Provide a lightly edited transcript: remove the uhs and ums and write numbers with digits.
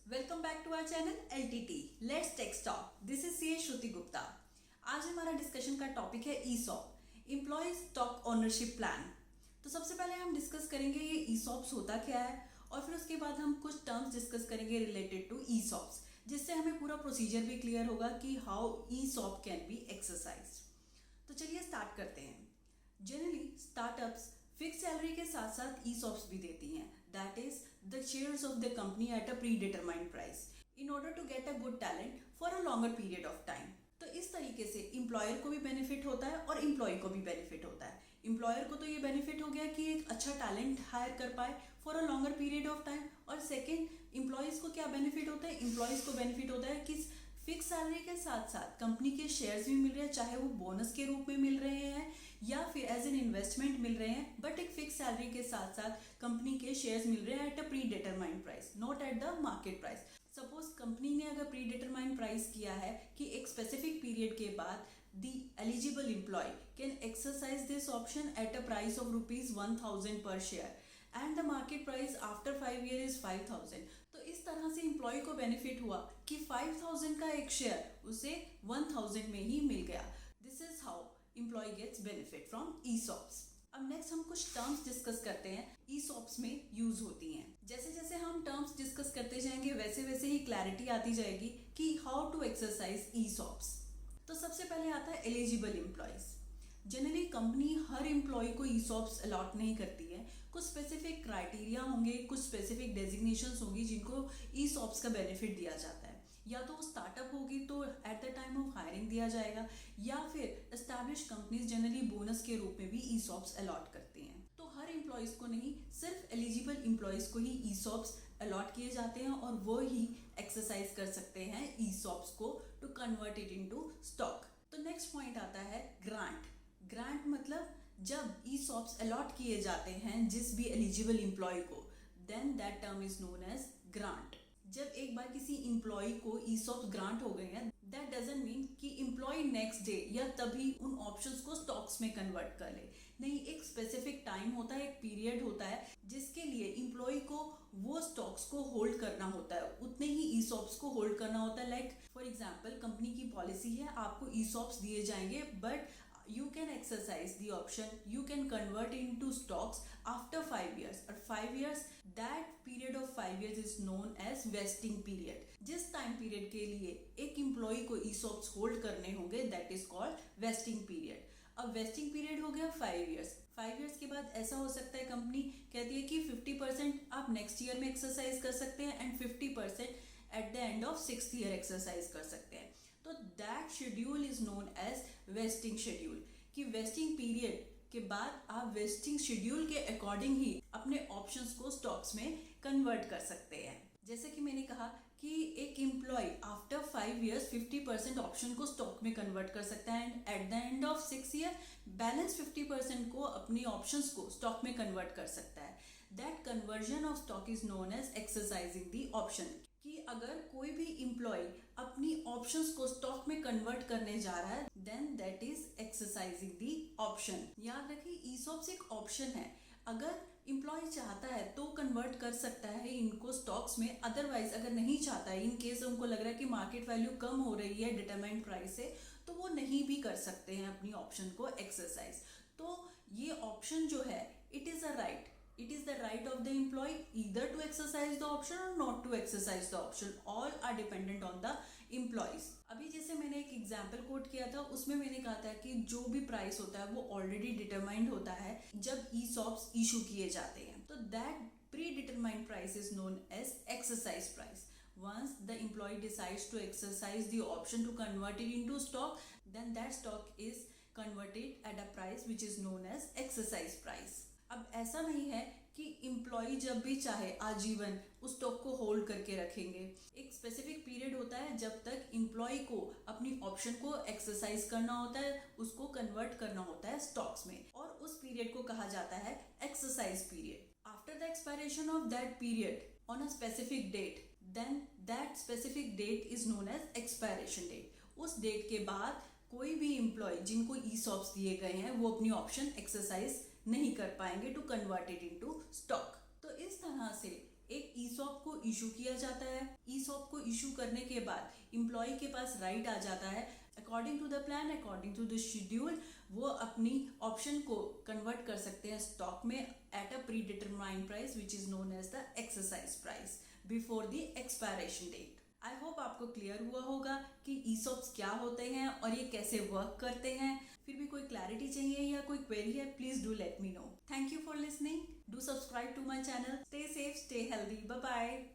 Welcome back to our channel LTT let's take talk. This is CA Shruti Gupta. आज हमारा discussion का topic है ESOP, employee stock ownership plan. तो सबसे पहले हम डिस्कस करेंगे ये ESOPs होता क्या है, और फिर उसके बाद हम कुछ टर्म्स डिस्कस करेंगे रिलेटेड टू ESOPs, जिससे हमें पूरा प्रोसीजर भी क्लियर होगा कि how ESOP can be exercised. तो चलिए स्टार्ट करते हैं। जनरली स्टार्टअप्स फिक्स सैलरी के साथ साथ ESOPs भी देती हैं, that is the shares of the company at a pre determined price in order to get a good talent for a longer period of time. तो इस तरीके से एम्प्लॉयर को भी बेनिफिट होता है और एम्प्लॉय को भी बेनिफिट होता है। एम्प्लॉयर को तो ये बेनिफिट हो गया कि एक अच्छा टैलेंट हायर कर पाए for a longer period of time, और सेकेंड एम्प्लॉयज को क्या बेनिफिट होता है, एम्प्लॉयज को बेनिफिट होता है कि फिक्स सैलरी के साथ साथ कंपनी के शेयर्स भी मिल रहे हैं, चाहे वो बोनस के रूप में मिल रहे हैं या फिर एज एन इन्वेस्टमेंट मिल रहे हैं, बट एक फिक्स सैलरी के साथ साथ कंपनी के शेयर्स मिल रहे हैं eight a pre determined price, not at the market price. Suppose company ने अगर प्री डिटरमाइंड प्राइस किया है कि एक स्पेसिफिक पीरियड के बाद the eligible employee can exercise this option at a price of ₹1000 per share and the market price after 5 year is 5000। तो इस तरह से एम्प्लॉय को बेनिफिट हुआ कि 5000 का एक शेयर उसे 1000 में ही मिल गया। This is how employee gets benefit from ESOPs। अब नेक्स्ट हम कुछ टर्म्स डिस्कस करते हैं ESOPs में यूज होती हैं। जैसे जैसे हम टर्म्स डिस्कस करते जाएंगे वैसे वैसे ही क्लैरिटी आती जाएगी कि हाउ टू एक्सरसाइज ESOPs। तो सबसे पहले आता है एलिजिबल एम्प्लॉयज। जनरली कंपनी हर एम्प्लॉय को ESOPs अलॉट नहीं करती है, कुछ स्पेसिफिक क्राइटेरिया होंगे, कुछ स्पेसिफिक डेजिग्नेशंस होंगी जिनको ESOPs का बेनिफिट दिया जाता है। या तो स्टार्टअप होगी तो at the time of hiring दिया जाएगा, या फिर एस्टैब्लिश कंपनीज जनरली बोनस के रूप में भी ESOPs अलॉट करती हैं। तो हर एम्प्लॉयज को नहीं, सिर्फ एलिजिबल एम्प्लॉयज को ही ESOPs अलॉट किए जाते हैं और वो ही एक्सरसाइज कर सकते हैं ESOPs को to convert it into stock. तो नेक्स्ट पॉइंट आता है ग्रांट। ग्रांट मतलब जब ESOPs अलॉट किए जाते हैं जिस भी एलिजिबल एम्प्लॉय को, then that term is known as grant. जब एक बार किसी एम्प्लॉय को ESOPs ग्रांट हो गए हैं, दैट डजंट मीन कि एम्प्लॉय नेक्स्ट डे या तभी उन ऑप्शंस को स्टॉक्स में कन्वर्ट कर ले। नहीं, एक स्पेसिफिक टाइम होता है, एक पीरियड होता है जिसके लिए एम्प्लॉय को वो स्टॉक्स को होल्ड करना होता है, उतने ही ESOPs को होल्ड करना होता है। लाइक फॉर एग्जाम्पल कंपनी की पॉलिसी है आपको ESOPs दिए जाएंगे, but you can exercise the option, you can convert into stocks after 5 years, और 5 years, that period of 5 years is known as vesting period। जिस टाइम पीरियड के लिए एक एम्प्लॉय को ESOPs होल्ड करने होंगे that is called vesting period। अब vesting period हो गया 5 इयर्स। 5 इयर्स के बाद ऐसा हो सकता है कंपनी कहती है कि 50% आप नेक्स्ट ईयर में एक्सरसाइज कर सकते हैं and 50% at the end of 6th year exercise कर सकते हैं। तो that schedule is known as vesting schedule, कि वेस्टिंग पीरियड के बाद आप वेस्टिंग शेड्यूल के अकॉर्डिंग ही अपने ऑप्शंस को स्टॉक्स में कन्वर्ट कर सकते हैं। जैसे कि मैंने कहा कि एक एम्प्लॉय आफ्टर 5 इयर्स 50% ऑप्शन को स्टॉक में कन्वर्ट कर सकता है and eight the end of 6 year balance 50% को अपनी ऑप्शंस को स्टॉक में कन्वर्ट कर सकता है। That conversion of stock is known as exercising the option. कि अगर कोई भी एम्प्लॉय अपनी ऑप्शंस को स्टॉक में कन्वर्ट करने जा रहा है, then that is exercising the option. याद रखिए ESOPs एक ऑप्शन है, अगर एम्प्लॉय चाहता है तो कन्वर्ट कर सकता है इनको स्टॉक्स में, अदरवाइज अगर नहीं चाहता है, इन केस उनको लग रहा है कि मार्केट वैल्यू कम हो रही है डिटरमाइंड प्राइस से, तो वो नहीं भी कर सकते हैं अपनी ऑप्शन को एक्सरसाइज। तो ये ऑप्शन जो है it is a right, it is the right of the employee either to exercise the option or not to exercise the option, all are dependent on the employees। अभी जैसे मैंने एक example coat किया था, उसमें मैंने कहा था कि जो भी प्राइस होता है वो ऑलरेडी डिटरमाइंड होता है जब ESOPs इशू किए जाते हैं। तो that pre determined price is known as exercise price. Once the employee decides to exercise the option to convert it into stock, then that stock is converted at a price which is known as exercise price। अब ऐसा नहीं है कि employ जब भी चाहे आजीवन उस स्टॉक को होल्ड करके रखेंगे। एक स्पेसिफिक पीरियड होता है जब तक एम्प्लॉय को अपनी ऑप्शन को एक्सरसाइज करना होता है, उसको कन्वर्ट करना होता है स्टॉक्स में, और उस पीरियड को कहा जाता है exercise period. After the expiration of that period on a specific date, then that specific date is known as expiration date. उस डेट के बाद कोई भी एम्प्लॉय जिनको ESOPs दिए गए हैं वो अपनी ऑप्शन एक्सरसाइज नहीं कर पाएंगे to convert it into stock. तो इस तरह से एक ईसॉप को इशू किया जाता है। ईसॉप को इशू करने के बाद एम्प्लॉय के पास राइट आ जाता है, according to the plan, according to the schedule, वो अपनी ऑप्शन को कन्वर्ट कर सकते हैं स्टॉक में at a pre determined price which is known as the exercise price before the expiration date. I hope आपको क्लियर हुआ होगा कि ईसॉप्स क्या होते हैं और ये कैसे वर्क करते हैं। फिर भी कोई क्लैरिटी चाहिए या कोई क्वेरी है, please do let me know. Thank you for listening. Do subscribe to my channel. Stay safe, stay healthy. Bye bye.